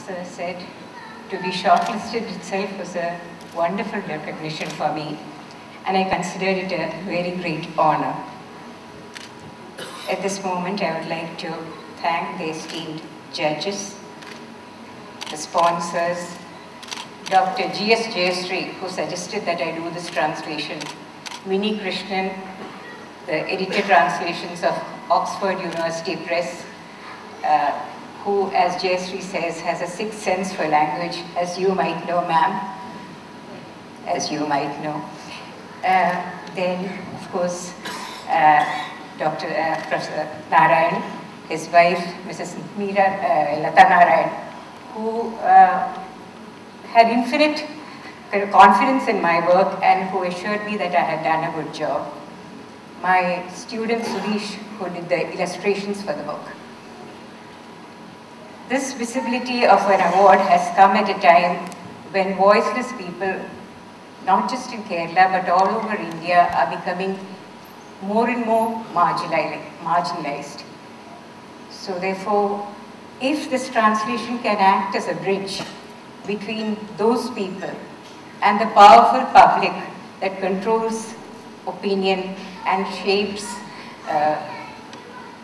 sir said, to be shortlisted itself was a wonderful recognition for me, and I considered it a very great honor. At this moment, I would like to thank the esteemed judges, the sponsors, Dr. G.S. Jayashree, who suggested that I do this translation, Vinny Krishnan, the editor translations of Oxford University Press, who, as Jayashree says, has a sixth sense for language, as you might know, ma'am, as you might know. Then, of course, Professor Narayan, his wife, Mrs. Lata Narayan, who had infinite confidence in my work and who assured me that I had done a good job. My student Suresh, who did the illustrations for the book. This visibility of an award has come at a time when voiceless people, not just in Kerala but all over India, are becoming more and more marginalized. So therefore, if this translation can act as a bridge between those people and the powerful public that controls opinion and shapes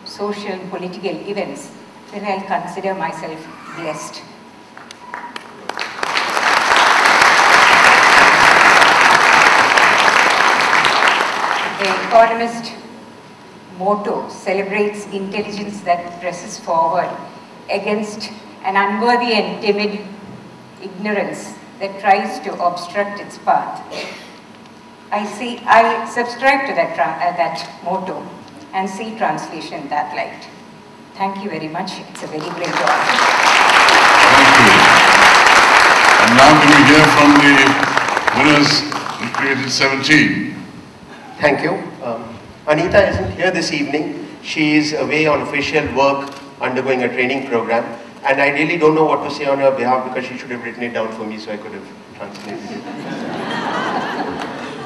social and political events, then I'll consider myself blessed. The Economist motto celebrates intelligence that presses forward against an unworthy and timid ignorance that tries to obstruct its path. I subscribe to that motto and see translation in that light. Thank you very much. It's a very great honor. Thank you. And now can we hear from the winners of Created 17? Thank you. Anita isn't here this evening. She is away on official work, undergoing a training program. And I really don't know what to say on her behalf because she should have written it down for me so I could have translated it.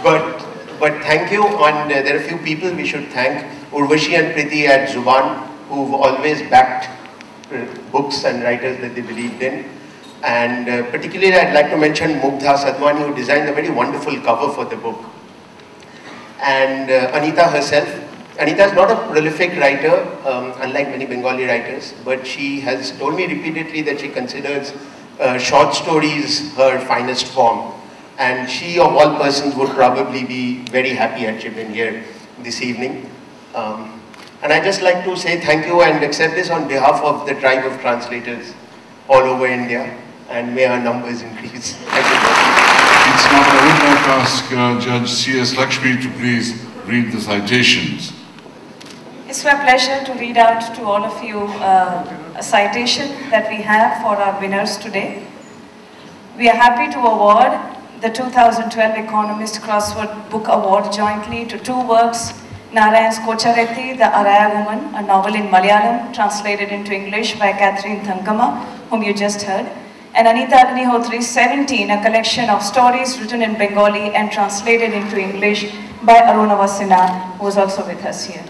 But thank you. And there are a few people we should thank. Urvashi and Priti at Zuban, who've always backed books and writers that they believed in. And particularly I'd like to mention Mugdha Sadhwani, who designed a very wonderful cover for the book. And Anita herself. Anita is not a prolific writer, unlike many Bengali writers, but she has told me repeatedly that she considers short stories her finest form. And she, of all persons, would probably be very happy had she been here this evening. And I'd just like to say thank you and accept this on behalf of the tribe of translators all over India, and may our numbers increase. Thank you. It's now I would like to ask Judge C.S. Lakshmi to please read the citations. It's my pleasure to read out to all of you a citation that we have for our winners today. We are happy to award the 2012 Economist Crossword Book Award jointly to two works, Narayan's Kocharethi, The Araya Woman, a novel in Malayalam translated into English by Catherine Thankama, whom you just heard, and Anita Agnihotri's 17, a collection of stories written in Bengali and translated into English by Arunava Sinha, who is also with us here.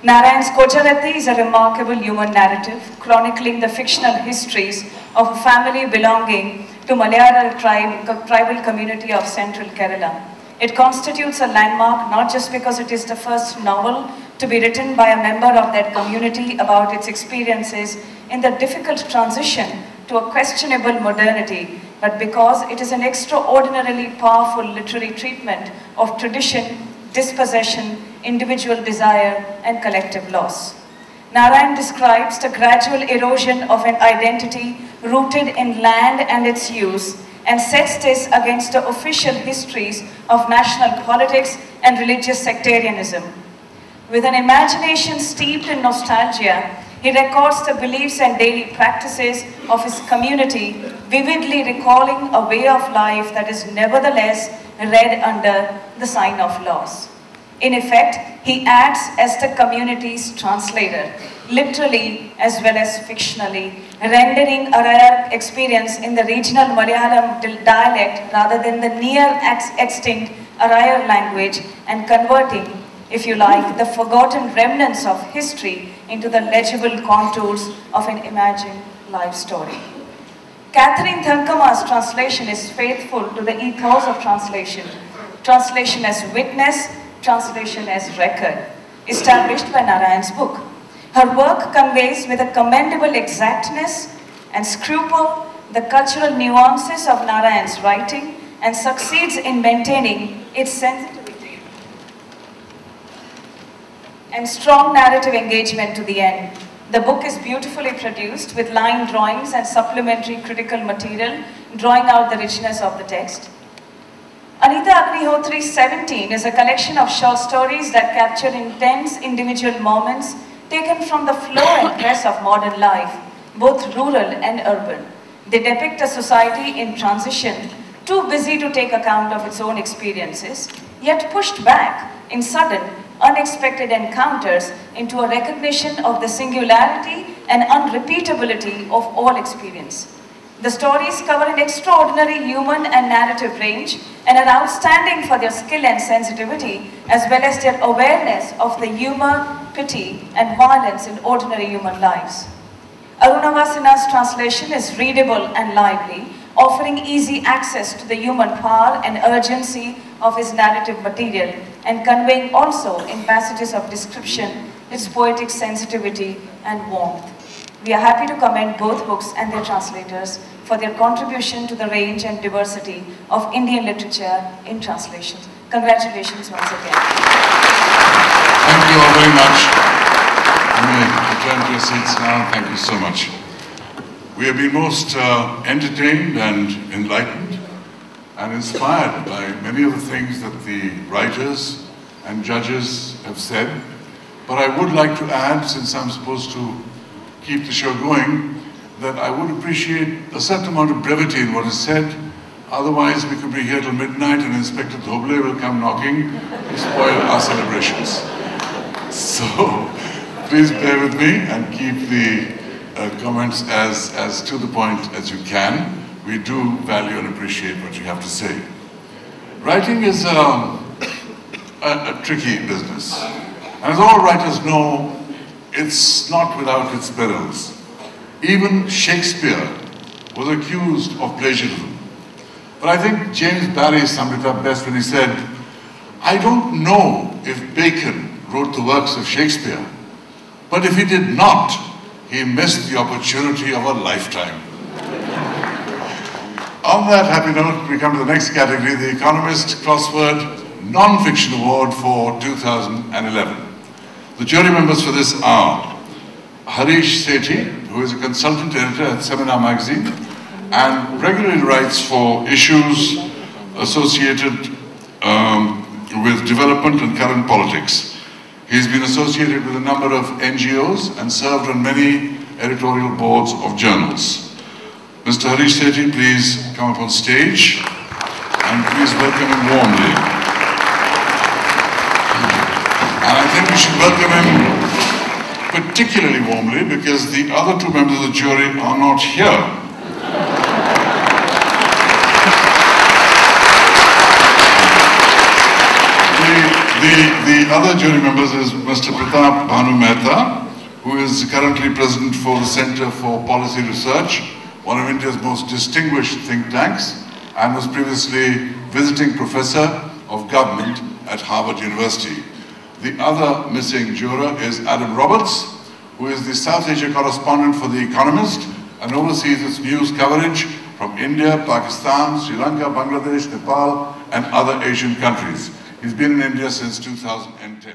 Narayan's Kocharethi is a remarkable human narrative chronicling the fictional histories of a family belonging to Malayalam tribal community of central Kerala. It constitutes a landmark not just because it is the first novel to be written by a member of that community about its experiences in the difficult transition to a questionable modernity, but because it is an extraordinarily powerful literary treatment of tradition, dispossession, individual desire, and collective loss. Narayan describes the gradual erosion of an identity rooted in land and its use, and sets this against the official histories of national politics and religious sectarianism. With an imagination steeped in nostalgia, he records the beliefs and daily practices of his community, vividly recalling a way of life that is nevertheless read under the sign of loss. In effect, he acts as the community's translator, literally as well as fictionally, rendering Araya experience in the regional Malayalam dialect rather than the near extinct Araya language, and converting, if you like, the forgotten remnants of history into the legible contours of an imagined life story. Catherine Thankama's translation is faithful to the ethos of translation. Translation as witness, translation as record, established by Narayan's book. Her work conveys with a commendable exactness and scruple the cultural nuances of Narayan's writing and succeeds in maintaining its sensitivity and strong narrative engagement to the end. The book is beautifully produced with line drawings and supplementary critical material drawing out the richness of the text. Anita Agnihotri's 17 is a collection of short stories that capture intense individual moments taken from the flow and press of modern life, both rural and urban. They depict a society in transition, too busy to take account of its own experiences, yet pushed back in sudden, unexpected encounters into a recognition of the singularity and unrepeatability of all experience. The stories cover an extraordinary human and narrative range and are outstanding for their skill and sensitivity, as well as their awareness of the humor, pity, and violence in ordinary human lives. Aruna Vasina's translation is readable and lively, offering easy access to the human power and urgency of his narrative material, and conveying also in passages of description its poetic sensitivity and warmth. We are happy to commend both books and their translators for their contribution to the range and diversity of Indian literature in translation. Congratulations once again. Thank you all very much. You may return to your seats now. Thank you so much. We have been most entertained and enlightened and inspired by many of the things that the writers and judges have said. But I would like to add, since I'm supposed to keep the show going, that I would appreciate a certain amount of brevity in what is said. Otherwise, we could be here till midnight and Inspector Dhoble will come knocking to spoil our celebrations. So, please bear with me and keep the comments as to the point as you can. We do value and appreciate what you have to say. Writing is a tricky business. And as all writers know, it's not without its perils. Even Shakespeare was accused of plagiarism. But I think James Barrie summed it up best when he said, "I don't know if Bacon wrote the works of Shakespeare, but if he did not, he missed the opportunity of a lifetime." On that happy note, we come to the next category, the Economist Crossword Non-Fiction Award for 2011. The jury members for this are Harish Sethi, who is a consultant editor at Seminar Magazine and regularly writes for issues associated with development and current politics. He's been associated with a number of NGOs and served on many editorial boards of journals. Mr. Harish Sethi, please come up on stage and please welcome him warmly. And I think we should welcome him particularly warmly because the other two members of the jury are not here. The other jury members is Mr. Pratap Bhanu Mehta, who is currently president for the Center for Policy Research, one of India's most distinguished think tanks, and was previously visiting professor of government at Harvard University. The other missing juror is Adam Roberts, who is the South Asia correspondent for The Economist and oversees its news coverage from India, Pakistan, Sri Lanka, Bangladesh, Nepal, and other Asian countries. He's been in India since 2010.